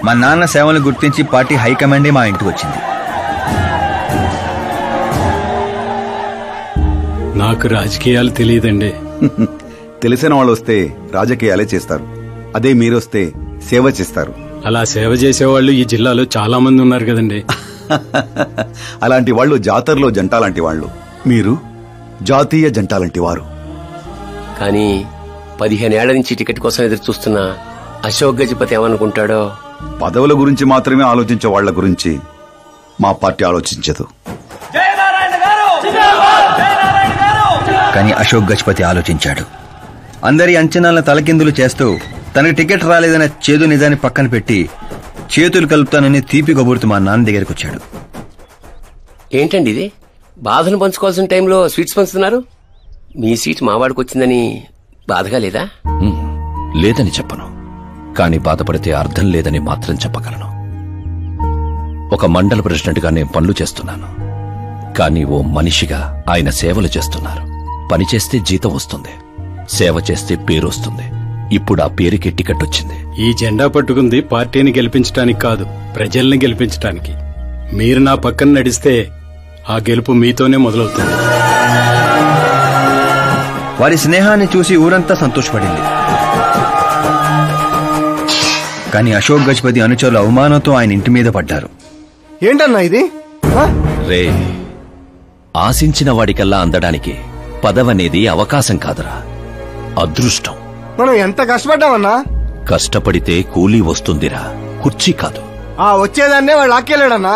మా నాన్న సేవలను గుర్తించి పార్టీ హైకమాండే మా ఇంటికి వచ్చింది. నాకు రాజకీయాలు తెలియదండి. తెలిసిన వాళ్ళు వస్తే రాజకీయాలే చేస్తారు, అదే మీరొస్తే సేవ చేస్తారు. అలా సేవ చేసేవాళ్ళు ఈ జిల్లాలో చాలా మంది ఉన్నారు కదండి. అలాంటి వాళ్ళు జాతరలో జంటాలాంటి వాళ్ళు, మీరు జాతీయ జంటాలాంటి వారు. కానీ 15 ఏళ్ల నుంచి టికెట్ కోసం ఎదురు చూస్తున్న అశోక్ గజపతి ఏమనుకుంటాడో. పదవుల గురించి మాత్రమే ఆలోచించే వాళ్ల గురించి మా పార్టీ ఆలోచించదు. కానీ అశోక్ గజపతి ఆలోచించాడు. అందరి అంచనాలను తలకిందులు చేస్తూ తనకు టికెట్ రాలేదన్న చేదు నిజాన్ని పక్కన పెట్టి చేతులు కలుపుతానని తీపి కబురుతూ మా నాన్న దగ్గరికి వచ్చాడు. ఏంటండి ఇది? బాధను పంచుకోవాల్సిన టైంలో స్వీట్స్ పంచుతున్నారు. మీ సీట్ మావాడికి వచ్చిందని బాధగా లేదా? లేదని చెప్పను, కానీ బాధపడితే అర్థం లేదని మాత్రం చెప్పగలను. ఒక మండల ప్రెసిడెంట్గా నేను పనులు చేస్తున్నాను, కానీ ఓ మనిషిగా ఆయన సేవలు చేస్తున్నారు. పని చేస్తే జీతం వస్తుంది, సేవ చేస్తే పేరు వస్తుంది. ఇప్పుడు ఆ పేరుకి టికెట్ వచ్చింది. ఈ జెండా పట్టుకుంది పార్టీని గెలిపించడానికి కాదు, ప్రజల్ని గెలిపించడానికి. మీరు నా పక్కన నడిస్తే ఆ గెలుపు మీతోనే మొదలవుతుంది. వారి స్నేహాన్ని చూసి ఊరంతా సంతోషపడింది. కానీ అశోక్ గజపతి అనుచరుల అవమానంతో ఆయన ఇంటి మీద పడ్డారు. ఏంటన్నా ఇది? రే, ఆశించిన వాడికల్లా అందడానికి పదవనేది అవకాశం కాదురా, అదృష్టం. మనం ఎంత కష్టపడ్డామన్నా? కష్టపడితే కూలీ వస్తుందిరా, కుర్చీ కాదు. వచ్చేదాన్నే వాడు లాక్కెళ్ళాడన్నా.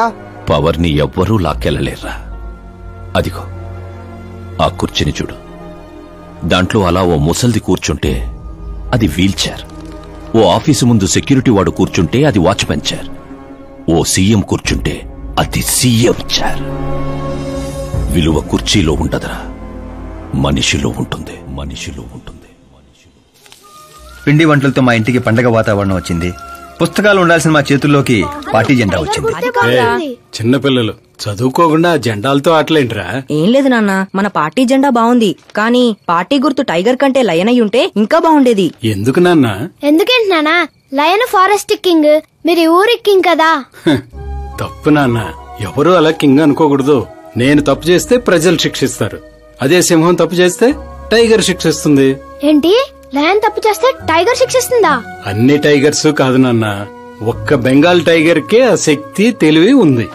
పవర్ని ఎవ్వరూ లాక్కెళ్ళలేర్రా. అదిగో ఆ కుర్చీని చూడు, దాంట్లో అలా ఓ ముసల్ది కూర్చుంటే అది వీల్ చైర్. ఓ ఆఫీసు ముందు సెక్యూరిటీ వాడు కూర్చుంటే అది వాచ్మెన్ చైర్. ఓ సీఎం కూర్చుంటే అది సీఎం చైర్. విలువ కుర్చీలో ఉండదురా, మనిషిలో ఉంటుంది. మనిషిలో ఉంటుంది. పిండి వంటలతో మా ఇంటికి పండగ వాతావరణం వచ్చింది. పుస్తకాలు ఉండాల్సిన మా చేతుల్లోకి పార్టీ జెండా వచ్చింది. చిన్నపిల్లలు చదువుకోకుండా జెండాలతో ఆటలేంట్రా? ఏం లేదు నాన్న, మన పార్టీ జెండా బాగుంది, కానీ పార్టీ గుర్తు టైగర్ కంటే లయన్ అయి ఉంటే ఇంకా బాగుండేది. ఎందుకు నాన్న? ఎందుకేంటి నాన్న? లయన్ ఫారెస్ట్ కింగ్, మీరు ఊరి కింగ్ కదా. తప్పు నాన్న, ఎవరు అలా కింగ్ అనుకోకూడదు. నేను తప్పు చేస్తే ప్రజలు శిక్షిస్తారు, అదే సింహం తప్పు చేస్తే టైగర్ శిక్షిస్తుంది. ఏంటి? లయన్ తప్పు చేస్తే టైగర్ శిక్షిస్తుందా? అన్ని టైగర్స్ కాదు నాన్న, ఒక్క బెంగాల్ టైగర్ కే ఆ శక్తి తెలివి ఉంది.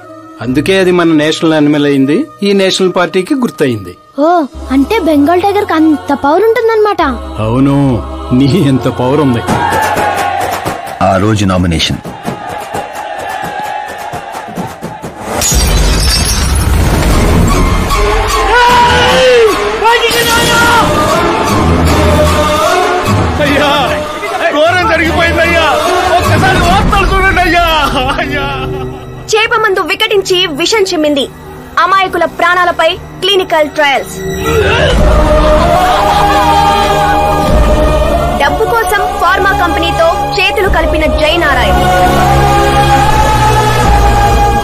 అందుకే అది మన నేషనల్ యానిమల్ అయింది, ఈ నేషనల్ పార్టీకి గుర్తయింది. ఓ, అంటే బెంగాల్ టైగర్ కి అంత పవర్ ఉంటుందన్నమాట. అవును, నీ ఎంత పవర్ ఉంది. ఆ రోజు నామినేషన్. చేప మందు వికటించి విషం చిమ్మింది. అమాయకుల ప్రాణాలపై క్లినికల్ ట్రయల్స్. డబ్బు కోసం ఫార్మా కంపెనీతో చేతులు కలిపిన జయనారాయణ.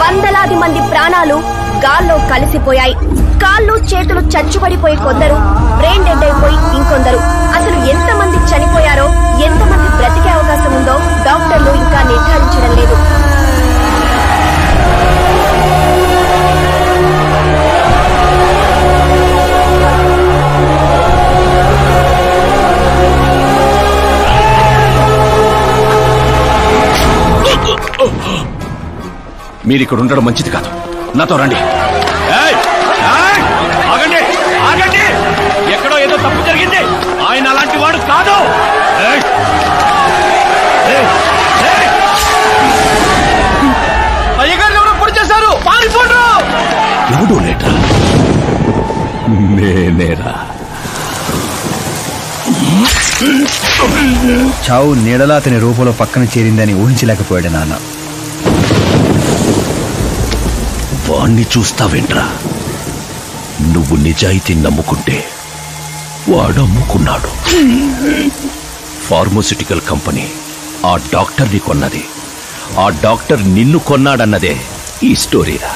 వందలాది మంది ప్రాణాలు గాల్లో కలిసిపోయాయి. కాళ్ళు చేతులు చచ్చుపడిపోయి కొందరు, బ్రెయిన్ డెడ్ అయిపోయి ఇంకొందరు. అసలు ఎంతమంది చనిపోయారో, ఎంతమంది బ్రతికే అవకాశం ఉందో డాక్టర్లు ఇంకా నిర్ధారించడం లేదు. మీరిక్కడ ఉండడం మంచిది కాదు, నాతో రండి. ఆగండి, ఆగండి, ఎక్కడో ఏదో తప్పు జరిగింది. ఆయన అలాంటి వాడు కాదు. అయ్యగారు ఎవరో పొడి చేశారు, పారిపోండి. ఎవడో లేటా? నేనేరా. చావు నీడలా అతని రూపంలో పక్కన చేరిందని ఊహించలేకపోయాడు నాన్న. వాణ్ణి చూస్తావేంట్రా? నువ్వు నిజాయితీ నమ్ముకుంటే వాడు అమ్ముకున్నాడు. ఫార్మాస్యూటికల్ కంపెనీ ఆ డాక్టర్ని కొన్నది, ఆ డాక్టర్ నిన్ను కొన్నాడన్నదే ఈ స్టోరీరా.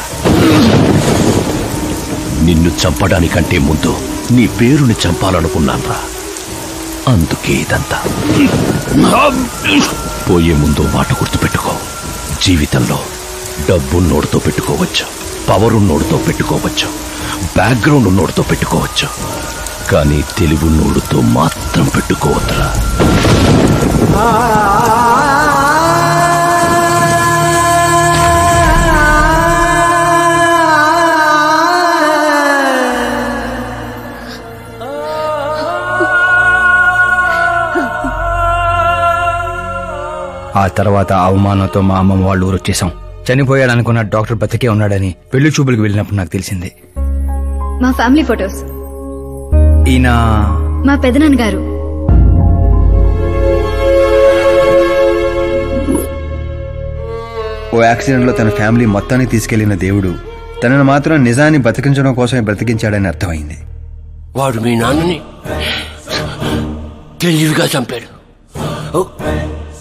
నిన్ను చంపడానికంటే ముందు నీ పేరుని చంపాలనుకున్నాన్రా, అందుకే ఇదంతా. పోయే ముందు మాట గుర్తుపెట్టుకో, జీవితంలో డబ్బు నోడుతో పెట్టుకోవచ్చు, పవర్ నోడుతో పెట్టుకోవచ్చు, బ్యాక్గ్రౌండ్ నోడుతో పెట్టుకోవచ్చు, కానీ తెలివి నోడుతో మాత్రం పెట్టుకోవద్దురా. ఆ తర్వాత అవమానంతో మా అమ్మమ్మ వాళ్ళు ఊరు వచ్చేసాం. చనిపోయాడనుకున్న డాక్టర్ బతికే ఉన్నాడని పెళ్లి చూపులకు వెళ్ళినప్పుడు నాకు తెలిసింది. మా ఫ్యామిలీ ఫొటోస్. ఈయన మా పెదనాన్న గారు. ఓ యాక్సిడెంట్ లో తన ఫ్యామిలీ మొత్తాన్ని తీసుకెళ్లిన దేవుడు తనను మాత్రం నిజాన్ని బతికించడం కోసమే బ్రతికించాడని అర్థమైంది. వాడు మీ నాన్నని తెలివిగా చంపాడు.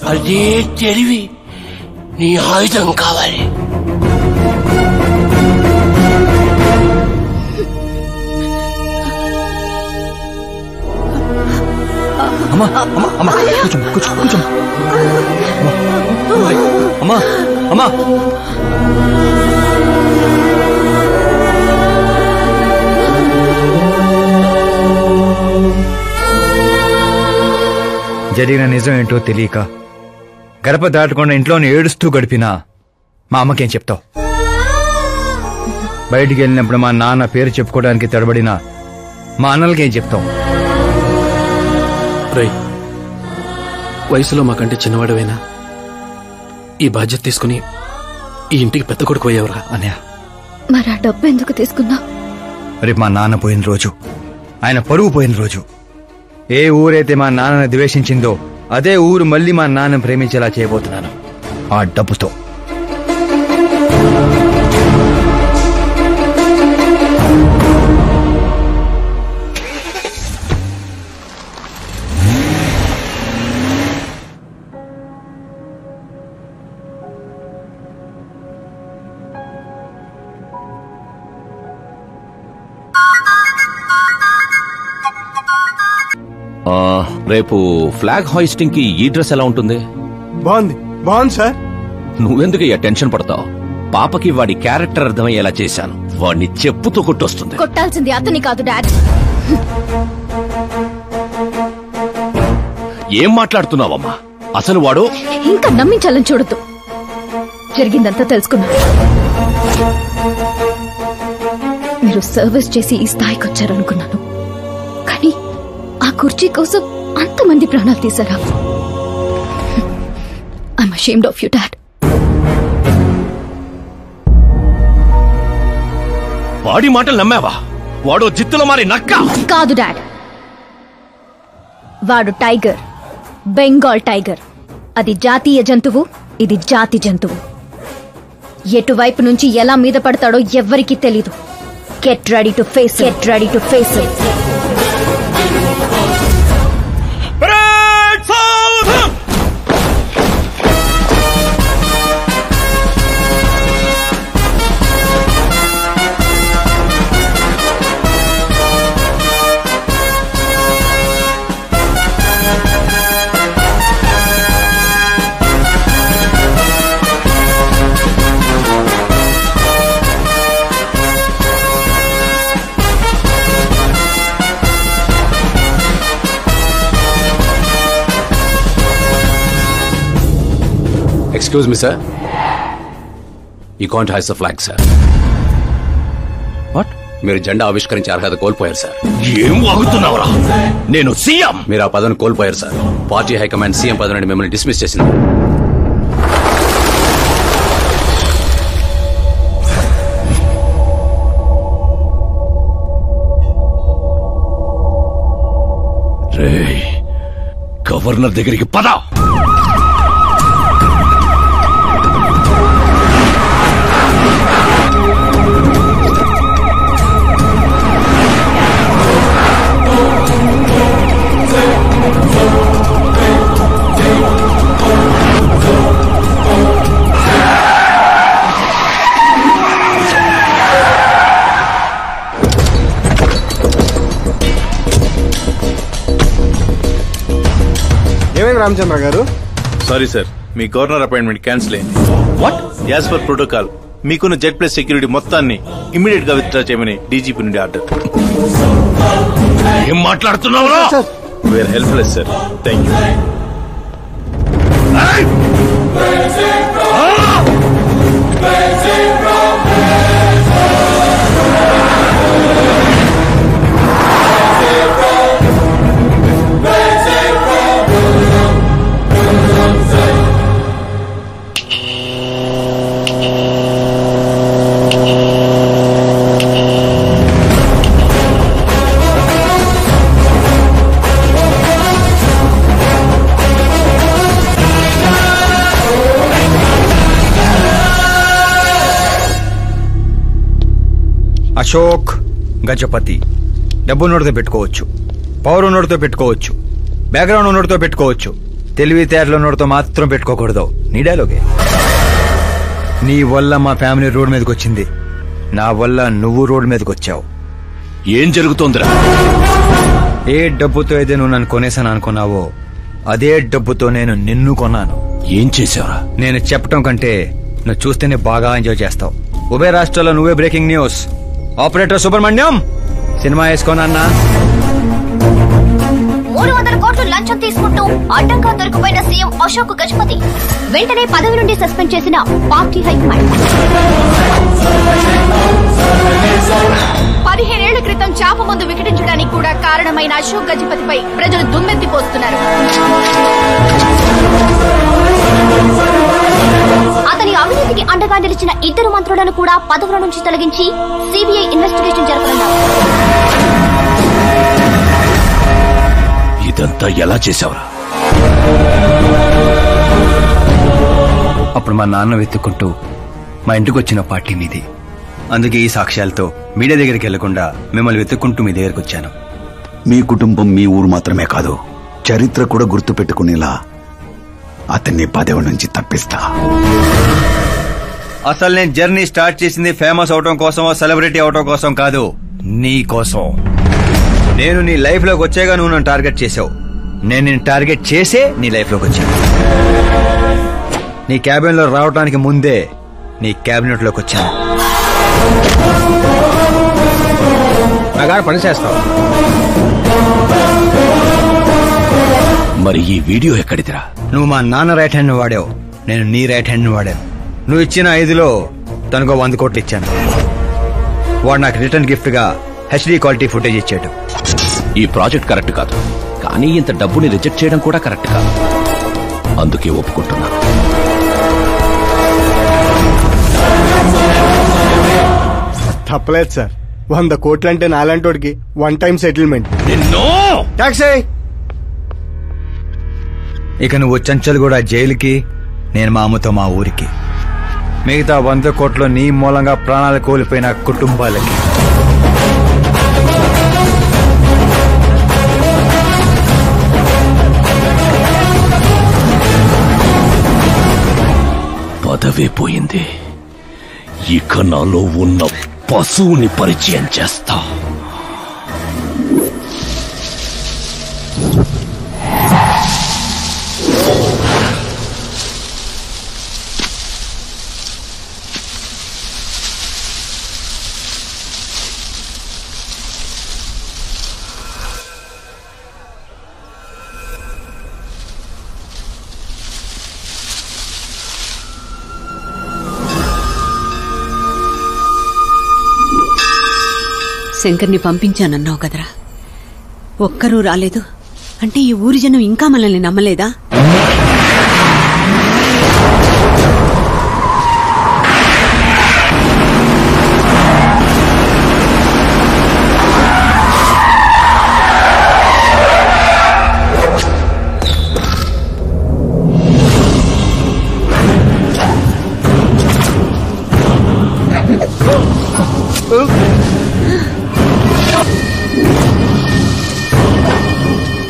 అదే తెలివి నీ ఆయుధం కావాలి. అమ్మా అమ్మా అమ్మా కూర్చో కూర్చో కూర్చో అమ్మా అమ్మా. జరిగిన నిజం ఏంటో తెలియక గడప దాటకుండా ఇంట్లోనే ఏడుస్తూ గడిపినా మా అమ్మకేం చెప్తావు? బయటికి వెళ్ళినప్పుడు మా నాన్న పేరు చెప్పుకోవడానికి తడబడినా మా అన్నలకేం చెప్తావు? వయసులో మాకంటే చిన్నవాడవేనా? ఈ బాధ్యత తీసుకుని ఈ ఇంటికి పెద్ద కొడుకు పోయేవరా అన్నయ్య. మరి ఆ డబ్బు ఎందుకు తీసుకున్నా? రేపు మా నాన్న పోయిన రోజు, ఆయన పరువు పోయిన రోజు, ఏ ఊరైతే మా నాన్నని ద్వేషించిందో అదే ఊరు మళ్ళీ మా నాన్న ప్రేమించేలా చేయబోతున్నాను ఆ డబ్బుతో. రేపు ఫ్లాగ్ హాయిస్టింగ్ కి ఈ డ్రెస్ ఎలా ఉంటుంది? బాగుంది బాగుంది సార్. నువ్వెందుకు టెన్షన్ పడతావు? పాపకి వాడి క్యారెక్టర్ అర్థమయ్యేలా చేశాను. వాడిని చెప్పుతో కొట్టొస్తుంది. కొట్టాల్సింది అతని కాదు డాడ్. ఏం మాట్లాడుతున్నావమ్మా? అసలు వాడు ఇంకా నమ్మించాలని చూడద్దు. జరిగిందంతా తెలుసుకున్నా. మీరు సర్వీస్ చేసి ఈ స్థాయికి వచ్చారనుకున్నాను, కానీ ఆ కుర్చీ కోసం అంతమంది ప్రాణాలు తీశారా? I'm ashamed of you dad. వాడి మాటలు నమ్మావా? వాడు జిత్తులో మారి నక్క కాదు డాడ్. వాడు టైగర్, బెంగాల్ టైగర్. అది జాతీయ జంతువు, ఇది జాతి జంతువు. ఎటువైపు నుంచి ఎలా మీద పడతాడో ఎవ్వరికీ తెలీదు. Get ready to face, get ready to face it. Excuse me, sir. You can't hoist the flag, sir. What? మీరు జెండా ఆవిష్కరించే అర్హత కోల్పోయారు సార్. ఏం వాగుతున్నావురా? నేను సీఎం. మీరు ఆ పదవిని కోల్పోయారు సార్. పార్టీ హైకమాండ్ సీఎం పదవి నుండి మిమ్మల్ని డిస్మిస్ చేసింది. రేయ్, గవర్నర్ దగ్గరికి పద. ఏమైంది రామచంద్ర గారు? సారీ సార్, మీ గవర్నర్ అపాయింట్మెంట్ క్యాన్సిల్ అయింది. వాట్? యాజ్ పర్ ప్రోటోకాల్ మీకున్న జెడ్ ప్లస్ సెక్యూరిటీ మొత్తాన్ని ఇమ్మీడియట్ గా విత్డ్రా చేయమని డీజీపీ నుండి ఆర్డర్. ఏం మాట్లాడుతున్నావు? We are helpless sir. Thank you. Ashok Gajapathi. డబ్బు నోటితో పెట్టుకోవచ్చు, పవర్ నోటితో పెట్టుకోవచ్చు, బ్యాక్గ్రౌండ్ నోటితో పెట్టుకోవచ్చు, తెలివితేటల నోటితో మాత్రం పెట్టుకోకూడదు. నీ డైలాగే. నీ వల్ల మా ఫ్యామిలీ రోడ్ మీదకి వచ్చింది, నా వల్ల నువ్వు రోడ్ మీదకి వచ్చావు. ఏం జరుగుతోందిరా? ఏ డబ్బుతో అయితే నువ్వు నన్ను కొనేసాను అనుకున్నావో అదే డబ్బుతో నేను నిన్ను కొన్నాను. ఏం చేసావురా? నేను చెప్పటం కంటే నువ్వు చూస్తేనే బాగా ఎంజాయ్ చేస్తావు. ఉభయ రాష్ట్రాల్లో నువ్వే బ్రేకింగ్ న్యూస్. ఆపరేటర్ సుబ్రహ్మణ్యం సినిమా వేసుకోనన్నా. 300 కోట్లు లంచం తీసుకుంటూ అడ్డంగా దొరికిపోయిన సీఎం అశోక్ గజపతి వెంటనే పదవి నుండి సస్పెండ్ చేసిన పార్టీ హైకమాండ్. 15 ఏళ్ల క్రితం చాప ముందు వికటించడానికి కూడా కారణమైన అశోక్ గజపతిపై ప్రజలు దుమ్మెత్తిపోస్తున్నారు. అతని అవినీతికి అండగా నిలిచిన 2 మంత్రులను కూడా పదవుల నుంచి తొలగించి సిబిఐ ఇన్వెస్టిగేషన్ జరపనున్నారు. ఇదంతా ఎలా చేశావురా? అప్పుడు మా నాన్న వెతుక్కుంటూ మా ఇంటికి వచ్చిన పార్టీ మీది. అందుకే ఈ సాక్ష్యాలతో మీడియా దగ్గరికి వెళ్లకుండా మిమ్మల్ని వెతుక్కుంటూ మీ దగ్గరికి వచ్చాను. మీ కుటుంబం మీ ఊరు మాత్రమే కాదు, చరిత్ర కూడా గుర్తు పెట్టుకునేలా అతన్ని పదవి నుంచి తప్పిస్తా. అసలు నేను జర్నీ స్టార్ట్ చేసింది ఫేమస్ అవటం కోసమో సెలబ్రిటీ అవటం కోసం కాదు, నీ కోసం. నేను నీ లైఫ్ లోకి వచ్చాగా నువ్వు నన్ను టార్గెట్ చేసావు. నేను నిన్ను టార్గెట్ చేసే నీ లైఫ్ లోకి వచ్చాను. నీ క్యాబిన్ లో రావడానికి ముందే నీ క్యాబినెట్ లోకి వచ్చాను. నాగా పని చేస్తావు. మరి ఈ వీడియో ఎక్కడిదిరా? నువ్వు మా నాన్న రైట్ హ్యాండ్ వాడావు, నేను నీ రైట్ హ్యాండ్ వాడాను. నువ్వు ఇచ్చిన 5లో తనకు 100 కోట్లు ఇచ్చాను. వాడు నాకు రిటర్న్ గిఫ్ట్ గా హెచ్డీ క్వాలిటీ ఫుటేజ్ ఇచ్చాడు. ఈ ప్రాజెక్ట్ కరెక్ట్ కాదు, కానీ ఇంత డబ్బుని రిజెక్ట్ చేయడం కూడా కరెక్ట్ కాదు. అందుకే ఒప్పుకుంటున్నాను. తప్పలేదు సార్. 100 కోట్లంటే నాలంటోడికి 1 time settlement. టాక్సీ. ఇక నువ్వు చంచల్ కూడా జైలుకి, నేను మా అమ్మతో మా ఊరికి. మిగతా 100 కోట్లు నీ మూలంగా ప్రాణాలు కోల్పోయిన కుటుంబాలకి. పదవే పోయింది, ఇక నాలో ఉన్న పశువుని పరిచయం చేస్తా. శంకర్ని పంపించానన్నావు కదరా, ఒక్కరూ రాలేదు అంటే ఈ ఊరి జనం ఇంకా మనల్ని నమ్మలేదా?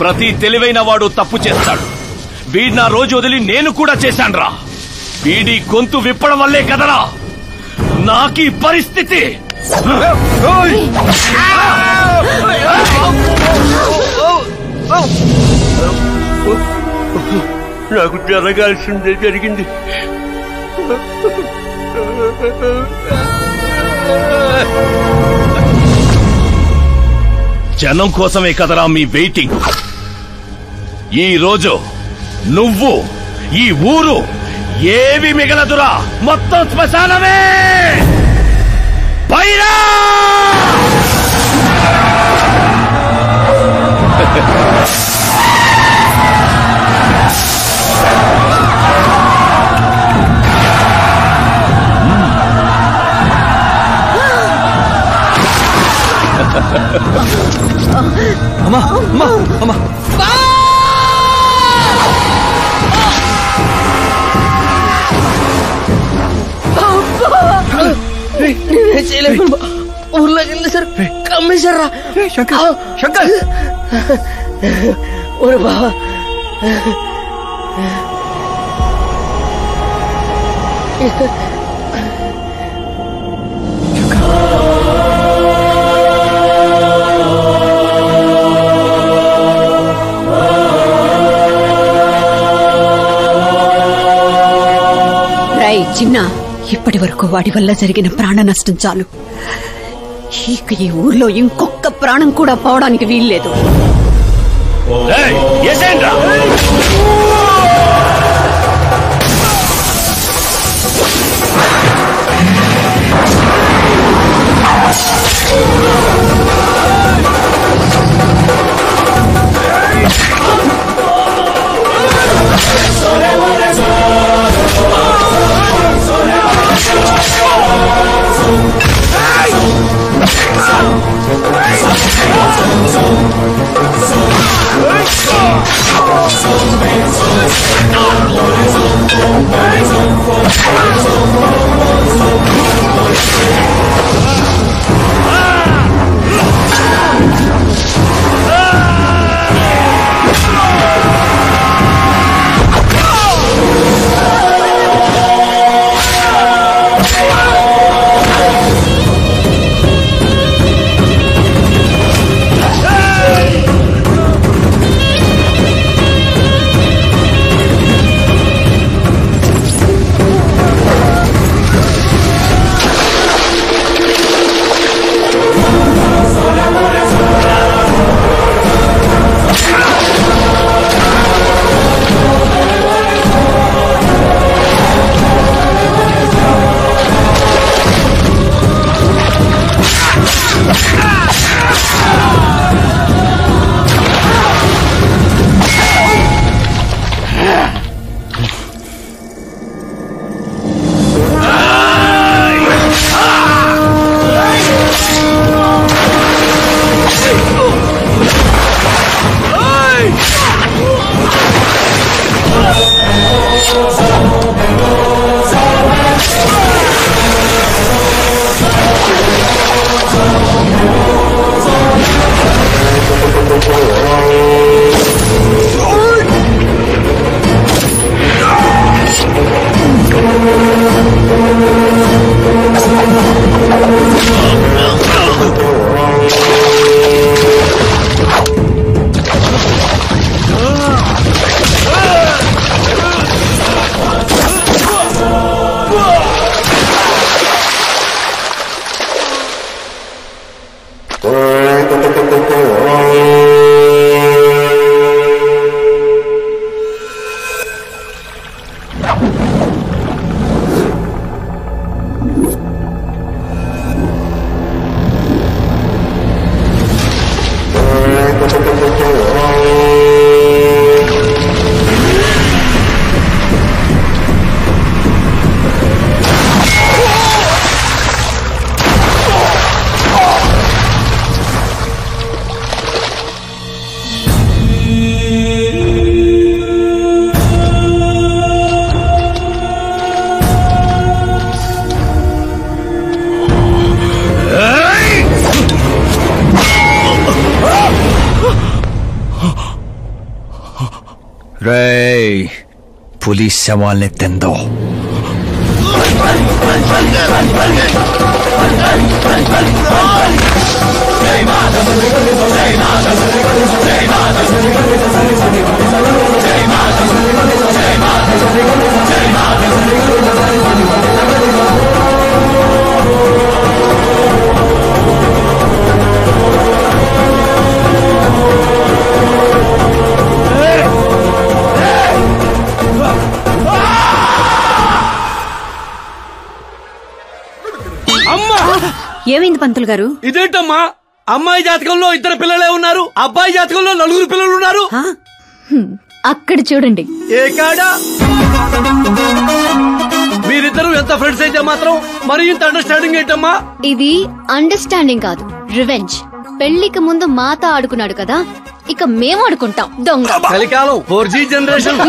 ప్రతి తెలివైన వాడు తప్పు చేస్తాడు. వీడి నా రోజు వదిలి నేను కూడా చేశాన్రా. వీడి గొంతు విప్పడం వల్లే కదరా నాకీ పరిస్థితి. నాకు జరగాల్సిందే జరిగింది. జనం కోసమే కదరా మీ వెయిటింగ్. ఈ రోజు నువ్వు ఈ ఊరు ఏవి మిగలదురా, మొత్తం శ్మశానమే. పైరా అమ్మా అమ్మా అమ్మా ఊర్లోకి వెళ్ళి సార్ కమ్మేశారా శంకర్ శంకర్ ఓరే బావా చిన్న ఇప్పటి వరకు వాడి వల్ల జరిగిన ప్రాణ నష్టం చాలు. ఇక ఈ ఊర్లో ఇంకొక ప్రాణం కూడా పోవడానికి వీల్లేదు. पुलिस सवाल ने तेंदो जय माता ఏమైంది పంతులు గారు? ఇదేంటమ్మా, అమ్మాయి జాతకంలో 2 పిల్లలే ఉన్నారు, అబ్బాయి జాతకంలో 4 పిల్లలు ఉన్నారు. అక్కడ చూడండి. ఏ కాడా? మీరిద్దరు ఎంత ఫ్రెండ్స్ అయితే మాత్రం మరి ఇంత అండర్స్టాండింగ్ ఏంటమ్మా? ఇది అండర్స్టాండింగ్ కాదు, రివెంజ్. పెళ్లికి ముందు మాత ఆడుకున్నాడు కదా, ఇక మేము ఆడుకుంటాం దొంగ. కలికాలం 4G జనరేషన్.